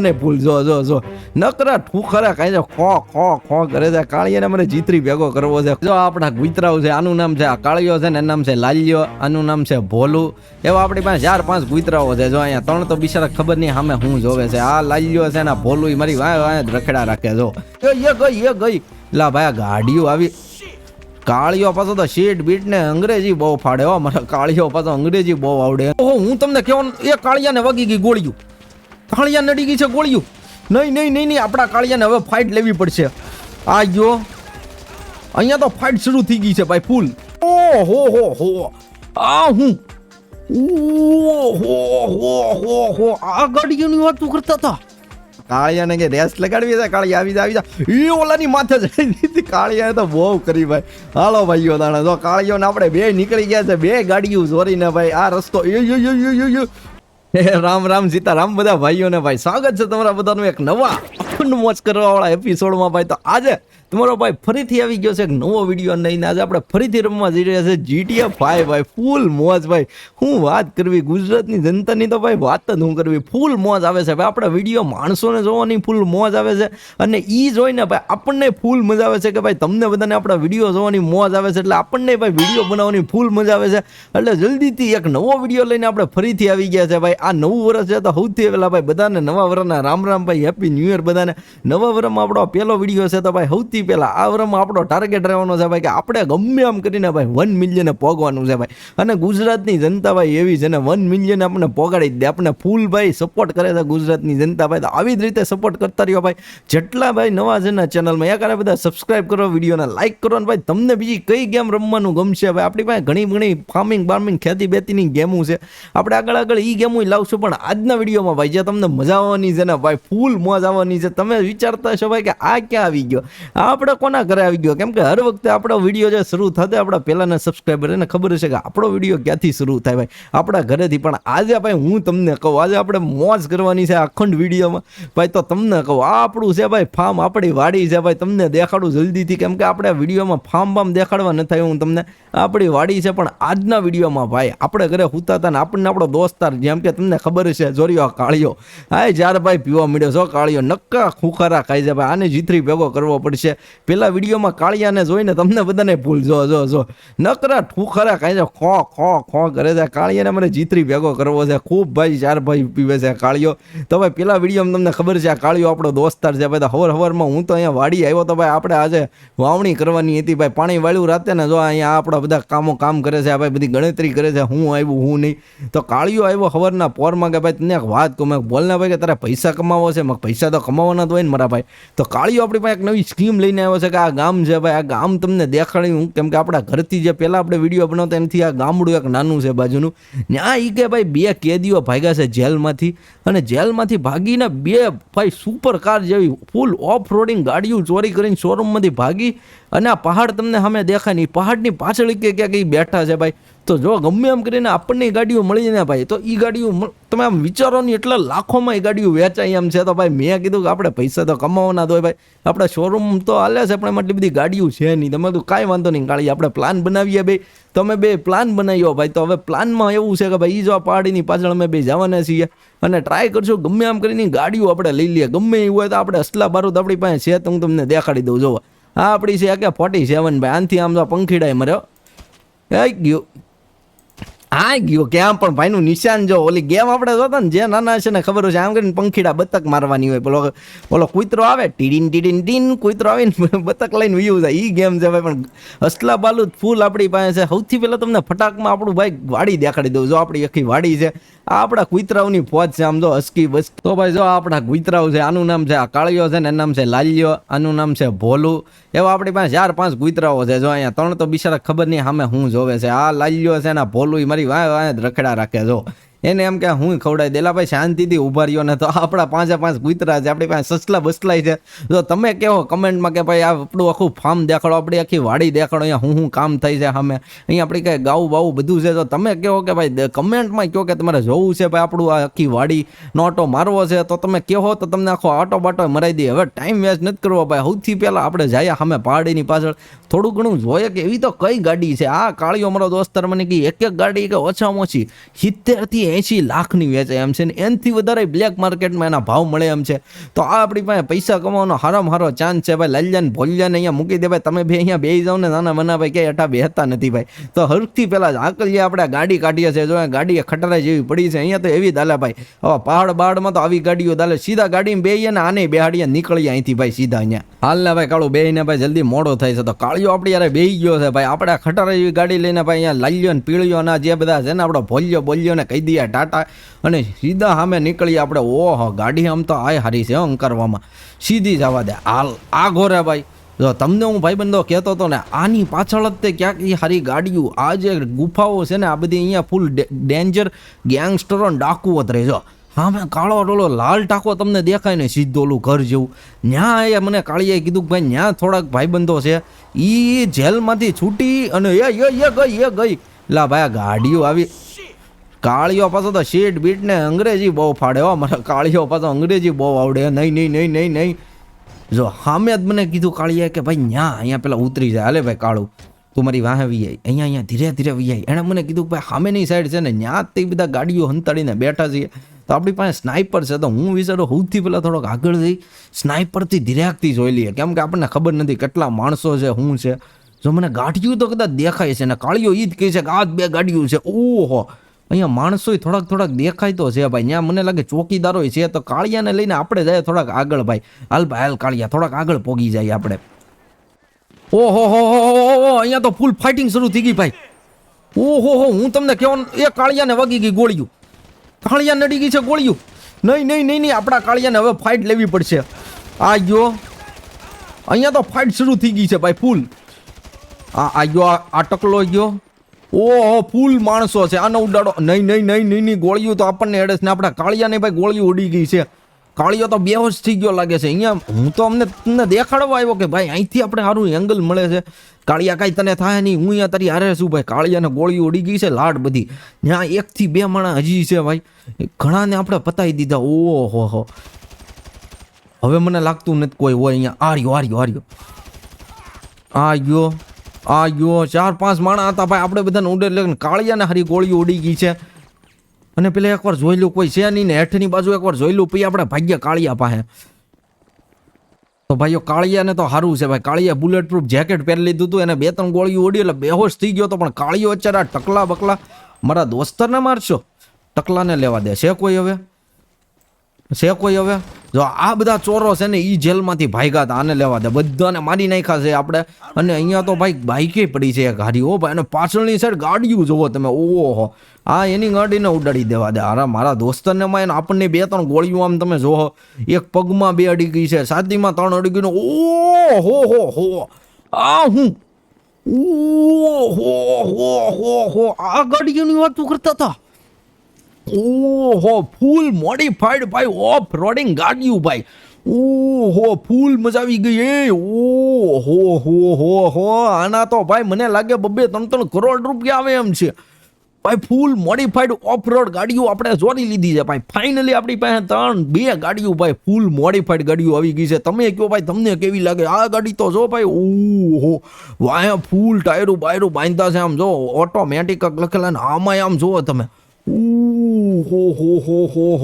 ને ભૂલ જો નકરા ઠુખરા કાંઈ છે ખો કરે છે. કાળિયાને મને જીતરી ભેગો કરવો છે. જો આપણા ગુતરાવ છે, આનું નામ છે આ કાળિયો છે ને એનું નામ છે લાલિયો, આનું નામ છે ભોલું. એવા આપણી પાસે 4-5 ગુતરાઓ છે. જો અહીંયા 3 તો બિચારા ખબર નહીં સામે હું જોવે છે. આ લાલિયો છે ને ભોલું મારી વાય રખડા રાખે. જો એ ગઈ લા ભાઈ ગાડીઓ આવી. કાળિયો પાછો તો શીટ બીટ ને અંગ્રેજી બહુ ફાડે હો. મારા કાળિયો પાછો અંગ્રેજી બહુ આવડે. ઓહો હું તમને કહેવાનું, એ કાળિયાને વગી ગઈ ગોળિયું, કાળિયા નડી ગઈ છે ગોળિયું. નહીં આપણા કાળિયાને હવે ફાઇટ લેવી પડશે. આ જો અહીંયા તો ફાઇટ શરૂ થઈ ગઈ છે ભાઈ ફૂલ. ઓહો આ હું આ ગાડીઓની વાત કરતા હતા. કાળિયાને કે રેસ લગાડવી છે, કાળિયા આવી જા એ ઓલાની માથે જઈ દીધી. કાળિયાએ તો બહુ કરી ભાઈ. હાલો ભાઈઓ દાણા જો કાળિયોને આપણે બે નીકળી ગયા છે, 2 ગાડીઓ જોરીને ભાઈ. આ રસ્તો રામ સીતારામ બધા ભાઈઓને ભાઈ સ્વાગત છે તમારા બધાનું એક નવા અખંડ મોજ કરવા વાળા એપિસોડમાં ભાઈ. તો આજે તમારો ભાઈ ફરીથી આવી ગયો છે એક નવો વિડીયો લઈને. આજે આપણે ફરીથી રમવા જઈ રહ્યા છે GTA 5 ભાઈ. ફૂલ મોજ ભાઈ. હું વાત કરવી ગુજરાતની જનતાની તો ભાઈ વાત જ હું કરવી. ફૂલ મોજ આવે છે ભાઈ. આપણા વિડીયો માણસોને જોવાની ફૂલ મોજ આવે છે અને એ જોઈને ભાઈ આપણને ફૂલ મજા આવે છે કે ભાઈ તમને બધાને આપણા વિડીયો જોવાની મોજ આવે છે. એટલે આપણને ભાઈ વિડીયો બનાવવાની ફૂલ મજા આવે છે. એટલે જલ્દીથી એક નવો વિડીયો લઈને આપણે ફરીથી આવી ગયા છે ભાઈ. આ નવું વર્ષ છે તો સૌથી પહેલા ભાઈ બધાને નવા વર્ષના રામ ભાઈ. હેપી ન્યૂ યર બધાને. નવા વર્ષમાં આપણો પહેલો વિડીયો છે તો ભાઈ સૌથી પહેલા આ વર્ષમાં આપણો ટાર્ગેટ રહેવાનો છે ભાઈ કે આપણે ગમે આમ કરીને ભાઈ 1 મિલિયન પહોંચવાનું છે ભાઈ. અને ગુજરાતની જનતા ભાઈ એવી છે ને 1 મિલિયન આપણને પહોંચાડી જ દે. આપણે ફૂલ ભાઈ સપોર્ટ કરે છે ગુજરાતની જનતા ભાઈ. તો આવી જ રીતે સપોર્ટ કરતા રહ્યો ભાઈ. જેટલા ભાઈ નવા છે ને ચેનલમાં એકારે બધા સબસ્ક્રાઇબ કરો, વિડીયોને લાઇક કરો. અને ભાઈ તમને બીજી કઈ ગેમ રમવાનું ગમશે ભાઈ. આપણી પાસે ઘણી ફાર્મિંગ ખેતી બેતીની ગેમો છે. આપણે આગળ એ ગેમો લાવશું. પણ આજના વિડીયોમાં ભાઈ જે તમને મજા આવવાની છે ને ભાઈ ફૂલ મોજ આવવાની છે. તમે વિચારતા છો ભાઈ કે આ ક્યાં આવી ગયો, આપણે કોના ઘરે આવી ગયો. કેમ કે હર વખતે આપણો વિડીયો જે શરૂ થશે આપણા પહેલાના સબસ્ક્રાઈબર એને ખબર હશે કે આપણો વિડીયો ક્યાંથી શરૂ થાય ભાઈ, આપણા ઘરેથી. પણ આજે ભાઈ હું તમને કહું, આજે આપણે મોજ કરવાની છે અખંડ વિડીયોમાં ભાઈ. તો તમને કહું આ આપણું છે ભાઈ ફાર્મ, આપણી વાડી છે ભાઈ. તમને દેખાડું જલ્દીથી કેમ કે આપણે વિડીયોમાં ફાર્મ દેખાડવા ન થાય. હું તમને આપણી વાડી છે પણ આજના વિડીયોમાં ભાઈ આપણે ઘરે હુતા હતા ને આપણને આપણો દોસ્તાર જેમ કે તમને ખબર છે જોરિયો કાળિયો હા જ્યારે ભાઈ પીવા મળ્યો છો. કાળિયો નક્કા ખુખારા ખાઈ છે ભાઈ. આને જીતરી ભેગો કરવો પડશે. પેલા વિડીયોમાં કાળિયાને જોઈને તમને બધાને ભૂલ જો નકરા ઠુખરા ખાઈ છે ખો કરે છે. કાળિયાને મને જીતરી ભેગો કરવો છે. ખૂબ ભાઈ 4 ભાઈ પીવે છે કાળિયો. તો ભાઈ પેલા વિડીયોમાં તમને ખબર છે આ કાળિયો આપણો દોસ્તાર છે ભાઈ. હવારમાં હું તો અહીંયા વાડી આવ્યો તો ભાઈ આપણે આજે વાવણી કરવાની હતી ભાઈ. પાણી વાળ્યું રાતે ને જો અહીંયા આપણા બધા કામ કરે છે ભાઈ. બધી ગણતરી કરે છે હું આવ્યું હું નહીં. તો કાળિયો આવ્યો સવારના પોરમાં કે ભાઈ તને એક વાત કહું. મેં બોલને ભાઈ કે તારે પૈસા કમાવો છે. મેં પૈસા તો કમાવાના જ હોય ને મારા ભાઈ. તો કાળિયો આપણી પાસે એક નવી સ્કીમ લઈને આવ્યો છે કે આ ગામ છે ભાઈ. આ ગામ તમને દેખાડ્યું કેમ કે આપણા ઘરથી જે પહેલાં આપણે વિડીયો બનાવતા એનાથી આ ગામડું એક નાનું છે બાજુનું. ત્યાં એ કે ભાઈ 2 કેદીઓ ભાગ્યા છે જેલમાંથી. અને જેલમાંથી ભાગીને 2 ભાઈ સુપર કાર જેવી ફૂલ ઓફ રોડિંગ ગાડીઓ ચોરી કરીને શોરૂમમાંથી ભાગી. અને આ પહાડ તમને સામે દેખાય નહીં, પહાડની પાછળ ક્યાંક બેઠા છે ભાઈ. તો જો ગમે એમ કરીને આપણને ગાડીઓ મળી ને ભાઈ તો એ ગાડીઓ તમે આમ વિચારો નહીં એટલા લાખોમાં એ ગાડીઓ વેચાય એમ છે. તો ભાઈ મેં કીધું કે આપણે પૈસા તો કમાવાના જ હોય ભાઈ. આપણે શોરૂમ તો હાલે છે પણ એટલી બધી ગાડીઓ છે નહીં. તમે તો કાંઈ વાંધો નહીં કાઢી આપણે પ્લાન બનાવીએ ભાઈ. તમે 2 પ્લાન બનાવ્યો ભાઈ. તો હવે પ્લાનમાં એવું છે કે ભાઈ એ જો આ પહાડીની પાછળ અમે 2 જવાના છીએ અને ટ્રાય કરશું ગમે આમ કરીને ગાડીઓ આપણે લઈ લઈએ. ગમે એવું હોય તો આપણે અસલા બારૂદ આપણી પાસે છે તો હું તમને દેખાડી દઉં. જોવા આ આપણી છે કે 47 ભાઈ. આનથી આમ તો પંખીડાય મર્યો ગયો. હા ગયો ક્યાં પણ ભાઈનું નિશાન જો. ઓલી ગેમ આપણે જોતા ને જે નાના છે ને ખબર છે આમ કરીને પંખીડા બતક મારવાની હોય. ઓલો કૂતરો આવે ટીડીન કૂતરો આવીને બતક લઈને વ્યૂ જાય. એ ગેમ છે ભાઈ. પણ અસલા બાલુદ ફૂલ આપણી પાસે છે. સૌથી પહેલાં તમને ફટાકમાં આપણું ભાઈ વાડી દેખાડી દઉં. જો આપણી આખી વાડી છે. આ આપણા કુતરાઓની ફોજ છે આમ જો હસકી બસ. તો ભાઈ જો આપણા કુતરાઓ છે. આનું નામ છે આ કાળિયો છે ને એનું નામ છે લાલિયો, આનું નામ છે ભોલું. એવા આપણી પાસે 4-5 કુતરાઓ છે. જો અહીંયા 3 તો બિચારા ખબર નહીં સામે હું જોવે છે. આ લાલિયો છે ને ભોલું મારી વાય રખડા રાખે. જો એને એમ કે હું ખવડાવી દેલા ભાઈ શાંતિથી ઉભા રહ્યો ને. તો આપણા 5 કૂતરા છે. આપણી પાસે સસલા બસલાય છે. જો તમે કહો કમેન્ટમાં કે ભાઈ આ આપણું આખું ફાર્મ દેખાડો, આપણી આખી વાડી દેખાડો, અહીંયા હું કામ થાય છે સામે, અહીંયા આપણી કાંઈ ગાવું બાવું બધું છે. તો તમે કહો કે ભાઈ કમેન્ટમાં કહો કે તમારે જોવું છે ભાઈ આપણું આ આખી વાડીનો ઓટો મારવો છે તો તમે કહો તો તમને આખો આટો બાટો મરાઈ દઈએ. હવે ટાઈમ વેસ્ટ નથી કરવો ભાઈ. સૌથી પહેલાં આપણે જઈએ સામે પહાડીની પાછળ થોડું ઘણું જોઈએ કે એવી તો કઈ ગાડી છે. આ કાળિયો મારો દોસ્તાર મને કે એક ગાડી કે ઓછામાં ઓછી 70 થી 80 લાખની વેચાય એમ છે ને એનાથી વધારે બ્લેક માર્કેટમાં એના ભાવ મળે એમ છે. તો આ આપણી પાસે પૈસા કમાવાનો હારામાં હારો ચાન્સ છે ભાઈ. લાલ્યાને ભોલ્યાને અહીંયા મૂકી દે ભાઈ, તમે બે અહીંયા બેસી જાઓ ને નાના મના ભાઈ ક્યાંય એઠા બેહતા નથી ભાઈ. તો હરખથી પહેલાં જ આકલીએ આપણે ગાડી કાઢીએ છીએ, જો ગાડીએ ખટરાઈ જેવી પડી છે અહીંયા તો એવી દાલે ભાઈ. હવે પહાડ બહાડમાં તો આવી ગાડીઓ દાલે, સીધા ગાડીમાં બેહીએ ને આને બેહાડીએ નીકળીએ અહીંથી ભાઈ સીધા અહીંયા. હાલ ને ભાઈ કાળું બેહીને ભાઈ જલ્દી મોડો થાય છે. તો કાળિયો આપણી યારે બેહી ગયો છે ભાઈ. આપણે ખટરાઈ જેવી ગાડી લઈને ભાઈ અહીંયા લાલ્યો ને પીળ્યો ના જે બધા છે ને આપણો ભોલ્યો બોલ્યો ને કહી દઈએ ટાટા અને સીધા સામે નીકળીએ આપણે. ઓહો ગાડી આમ તો આય હારી છે અંકરવામાં, સીધી જવા દે. હાલ આ ઘોરે ભાઈ. જો તમને હું ભાઈબંધો કહેતો હતો ને આની પાછળ જ તે ક્યાંક એ સારી ગાડીઓ, આ જે ગુફાઓ છે ને આ બધી અહીંયા ફૂલ ડેન્જર ગેંગસ્ટરો ડાકુઓ જ રહે. જો હા મેં કાળો ટોલો લાલ ટાંકો તમને દેખાય ને સીધો ઓલું ઘર જેવું, ત્યાં એ મને કાળીએ કીધું કે ભાઈ ત્યાં થોડાક ભાઈબંધો છે એ જેલમાંથી છૂટી અને એ ગઈ લા ભાઈ આ ગાડીઓ આવી. કાળીઓ પાછો તો શીટ બીટ ને અંગ્રેજી બહુ ફાડે હો મારા. કાળીઓ પાછો અંગ્રેજી બહુ આવડે. નહીં જો સામે જ મને કીધું કાળીએ કે ભાઈ અહીંયા પેલા ઉતરી જાય. હાલે ભાઈ કાળું તું મારી વાહે વી આવી, અહીંયા ધીરે ધીરે વી આવી. એણે મને કીધું કે ભાઈ સામેની સાઈડ છે ને ત્યાં તે બધા ગાડીઓ હંતાડીને બેઠા છીએ. તો આપણી પાસે સ્નાઇપર છે. તો હું વિચારો સૌથી પહેલાં થોડોક આગળ જઈ સ્નાઇપરથી ધીરેકથી જોઈ લઈએ, કેમ કે આપણને ખબર નથી કેટલા માણસો છે શું છે. જો મને ગાડીઓ તો કદાચ દેખાય છે ને કાળીઓ એ જ કહે છે કે આ જ 2 ગાડીઓ છે. ઓહો અહીંયા માણસો થોડાક દેખાય તો છે ભાઈ. ત્યાં મને લાગે ચોકીદારો છે. તો કાળિયાને લઈને આપણે જાય થોડાક આગળ ભાઈ. હાલ કાળિયા થોડાક આગળ પોગી જાય આપણે. ઓહો હો અહીંયા તો ફૂલ ફાઇટિંગ શરૂ થઈ ગઈ ભાઈ. ઓહો હું તમને કહેવાનું, એ કાળિયાને વાગી ગઈ ગોળીઓ, કાળિયા નડી ગઈ છે ગોળીઓ. નહીં આપણા કાળિયાને હવે ફાઇટ લેવી પડશે. આ ગયો અહીંયા તો ફાઇટ શરૂ થઈ ગઈ છે ભાઈ ફૂલ. આ ગયો આ ટકલો ગયો. ઓહો ફૂલ માણસો છે. આનો ઉડાડો. નહીં ગોળીઓ તો આપણને એડે છે ને આપણા કાળિયાને ભાઈ ગોળીઓ ઉડી ગઈ છે. કાળિયો તો બેહોશ થઈ ગયો લાગે છે. અહીંયા હું તો તમને દેખાડવા આવ્યો કે ભાઈ અહીંથી આપણે સારું એંગલ મળે છે. કાળિયા કાંઈ તને થાય નહીં, હું અહીંયા તારી હારે છું ભાઈ. કાળિયાને ગોળીઓ ઉડી ગઈ છે લાડ બધી. ત્યાં 1 થી 2 માણસ હજી છે ભાઈ. ઘણાને આપણે પતાવી દીધા. ઓહો હવે મને લાગતું નથી કોઈ હોય અહીંયા. આ ગયો 4-5 માણસ હતા ભાઈ. આપણે બધાને ઉડે એટલે કાળિયાને હારી ગોળીઓ ઉડી ગઈ છે. અને પેલા એકવાર જોઈ લો કોઈ છે નહીં ને હેઠની બાજુ એકવાર જોઈ લો પછી આપણે ભાગ્ય કાળિયા પાસે. તો ભાઈઓ કાળિયાને તો સારું છે ભાઈ. કાળિયા બુલેટ પ્રૂફ જેકેટ પહેરી લીધું હતું, એને 2-3 ગોળીઓ ઉડી એટલે બેહોશ થઈ ગયો હતો. પણ કાળિયો અત્યારે આ ટકલા બકલા મારા દોસ્તરને મારશો, ટકલાને લેવા દે છે કોઈ હવે? જો આ બધા ચોરો છે ને એ જેલમાંથી ભાગ્યા હતા, આને લેવા દે. બધાને મારી નાખ્યા છે આપણે. અને અહીંયા તો ભાઈ બાઈકે પડી છે ગાડી. હો ભાઈ અને પાછળની સાઈડ ગાડીઓ જોવો તમે. ઓહો આ એની ગાડીને ઉડાડી દેવા દે. અરે મારા દોસ્તરને માં આપણને 2-3 ગોળીઓ આમ તમે જોવો. એક પગમાં 2 અડી ગઈ છે, છાતીમાં 3 અડી ગઈ. ઓહો આ હું ઓહો આ ગાડીઓની વાતો કરતા હતા. ઓહો ફૂલ મોડિફાઈડ ભાઈ, ઓફ રોડિંગ ગાડીઓ ભાઈ. ઓહો ફૂલ મજા આવી ગઈ. ઓહો આના તો ભાઈ મને લાગે 2-3 કરોડ રૂપિયા આવે એમ છે ભાઈ. ફૂલ મોડિફાઈડ ઓફ રોડ ગાડીઓ આપણે જોડી લીધી છે ભાઈ. ફાઇનલી આપણી પાસે 2 ગાડીઓ ભાઈ ફૂલ મોડિફાઈડ ગાડીઓ આવી ગઈ છે. તમે કહો ભાઈ તમને કેવી લાગે આ ગાડી? તો જો ભાઈ ઓહો વાયા ફૂલ ટાયરો બાયરો બાંધતા છે. આમ જો ઓટોમેટિક લખેલા ને આમાં આમ જુઓ તમે.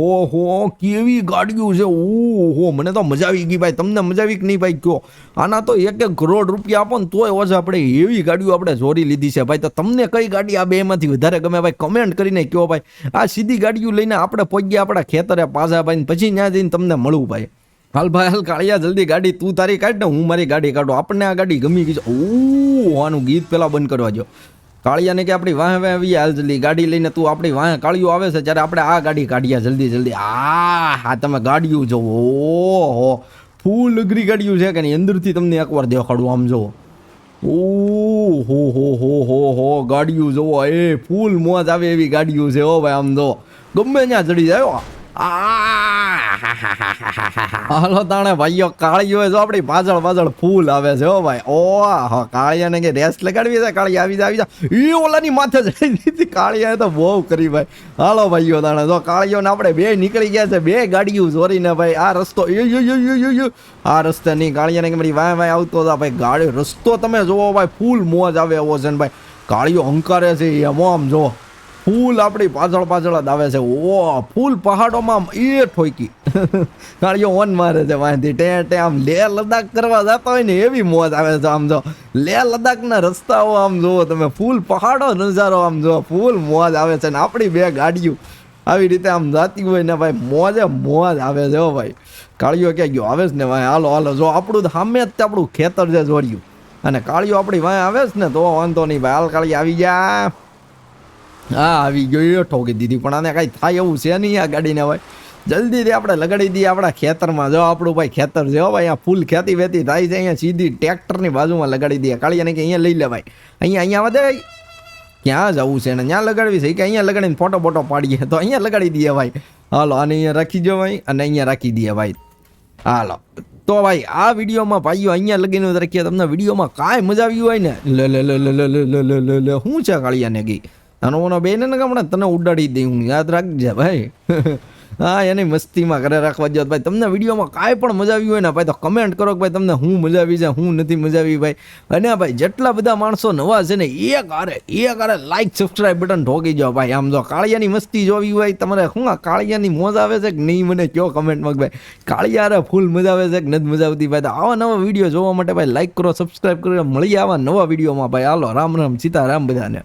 હો કેવી ગાડીઓ છે. ઓહો મને તો મજા આવી ગઈ ભાઈ. તમને મજા આવી કે નહીં ભાઈ કયો? આના તો 1 કરોડ રૂપિયા આપો ને તોય ઓછા આપણે એવી ગાડીઓ આપણે જોડી લીધી છે ભાઈ. તો તમને કઈ ગાડી આ 2માંથી વધારે ગમે ભાઈ કમેન્ટ કરીને કહો ભાઈ. આ સીધી ગાડીઓ લઈને આપણે પહોંચ્યા આપણા ખેતરે પાછા ભાઈ, પછી ત્યાં જઈને તમને મળું ભાઈ. હાલ કાળિયા જલ્દી ગાડી તું તારી કાઢ ને હું મારી ગાડી કાઢું. આપણને આ ગાડી ગમી ગઈ છે. ઓહ આનું ગીત પેલા બંધ કરવા જો. કાળિયાને કે આપણી વાહે આવી હાલ જલ્દી ગાડી લઈને તું. આપણી વાહે કાળિયો આવે છે ત્યારે આપણે આ ગાડી કાઢીએ જલ્દી. હા તમે ગાડીઓ જોવો. ઓહો ફૂલ અઘરી ગાડીઓ છે કે નહીં? અંદરથી તમને એકવાર દેખાડું આમ જોવો. ઓહો ગાડીઓ જોવો. એ ફૂલ મોજ આવે એવી ગાડીઓ છે હો ભાઈ. આમ જો ગમે ત્યાં ચડી જાય. હાલો તાણે ભાઈઓ કાળીઓ જો આપણી પાછળ ફૂલ આવે છે હો ભાઈ. ઓહો કાળિયાને કે રેસ લગાડવી છે. કાળિયા આવી જા એ ઓલાની માથે જઈ દીધી. કાળિયાએ તો બહુ કરી ભાઈ. હાલો ભાઈઓ તાણે જો કાળિયોને આપણે 2 નીકળી ગયા છે. 2 ગાડીઓ ચોરીને ભાઈ. આ રસ્તો આ રસ્તે નહીં. કાળિયાને કે મારી વાય આવતો હતા ભાઈ. ગાડી રસ્તો તમે જોવો ભાઈ ફૂલ મોજ આવે એવો છે ને ભાઈ. કાળિયો હંકારે છે એમ આમ જો. ફૂલ આપણી પાછળ પાછળ જ આવે છે. ઓ ફૂલ પહાડોમાં આમ એ ઠોકી કાળીઓ ઓન મારે છે વાંધી ટે આમ લેહ લદ્દાખ કરવા જતા હોય ને એવી મોજ આવે છે. આમ જો લેહ લદ્દાખના રસ્તાઓ આમ જુઓ તમે, ફૂલ પહાડો નજારો આમ જો, ફૂલ મોજ આવે છે. ને આપણી બે ગાડીઓ આવી રીતે આમ જાતી હોય ને ભાઈ મોજે મોજ આવે છે. હો ભાઈ કાળીઓ ક્યાં ગયો આવે છે ને ભાઈ, હાલો હાલો જો આપણું સામે જ આપણું ખેતર છે જોડ્યું, અને કાળીઓ આપણી વાંહે આવે છે ને તો વાંધો નહીં ભાઈ. હાલ કાળી આવી ગયા. હા આવી ગયો, એ ઠોકી દીધી, પણ આને કાંઈ થાય એવું છે નહીં આ ગાડીને ભાઈ. જલ્દીથી આપણે લગાડી દઈએ આપણા ખેતરમાં. જો આપણું ભાઈ ખેતર છે હો ભાઈ, અહીંયા ફૂલ ખેતી વેતી થાય છે, અહીંયા સીધી ટ્રેક્ટરની બાજુમાં લગાડી દઈએ. કાળીયાને કે અહીંયા લઈ લે ભાઈ, અહીંયા વધે ભાઈ, ક્યાં જવું છે ને ત્યાં લગાડવી છે કે અહીંયા લગાડીને ફોટો બોટો પાડીએ તો અહીંયા લગાડી દઈએ ભાઈ. હાલો આને અહીંયા રાખી દો ભાઈ, અને અહીંયા રાખી દઈએ ભાઈ. હાલો તો ભાઈ આ વિડીયોમાં ભાઈઓ અહીંયા લગીને રાખીએ. તમને વિડીયોમાં કાંઈ મજા આવી હોય ને લે લે લે લે લે લે લે લે લે શું છે કાળિયાને ગઈ આનો બેને ને હમણાં તને ઉડાડી દઈ હું, યાદ રાખજે ભાઈ. હા એની મસ્તીમાં ઘરે રાખવા જો ભાઈ. તમને વિડીયોમાં કાંઈ પણ મજા આવી હોય ને ભાઈ તો કમેન્ટ કરો કે ભાઈ તમને હું મજા આવી છે, હું નથી મજા આવી ભાઈ. અને ભાઈ જેટલા બધા માણસો નવા છે ને એક હારે લાઈક સબસ્ક્રાઈબ બટન ઠોકી જાઓ ભાઈ. આમ જો કાળિયાની મસ્તી જોવી હોય તમારે, શું આ કાળિયાની મોજ આવે છે કે નહીં મને કયો કમેન્ટમાં ભાઈ. કાળિયા ફૂલ મજા આવે છે કે નથી મજા આવતી ભાઈ. તો આવા નવા વિડીયો જોવા માટે ભાઈ લાઈક કરો, સબસ્ક્રાઈબ કરો. મળીએ આવા નવા વિડીયોમાં ભાઈ. હાલો રામ રામ સીતારામ બધાને.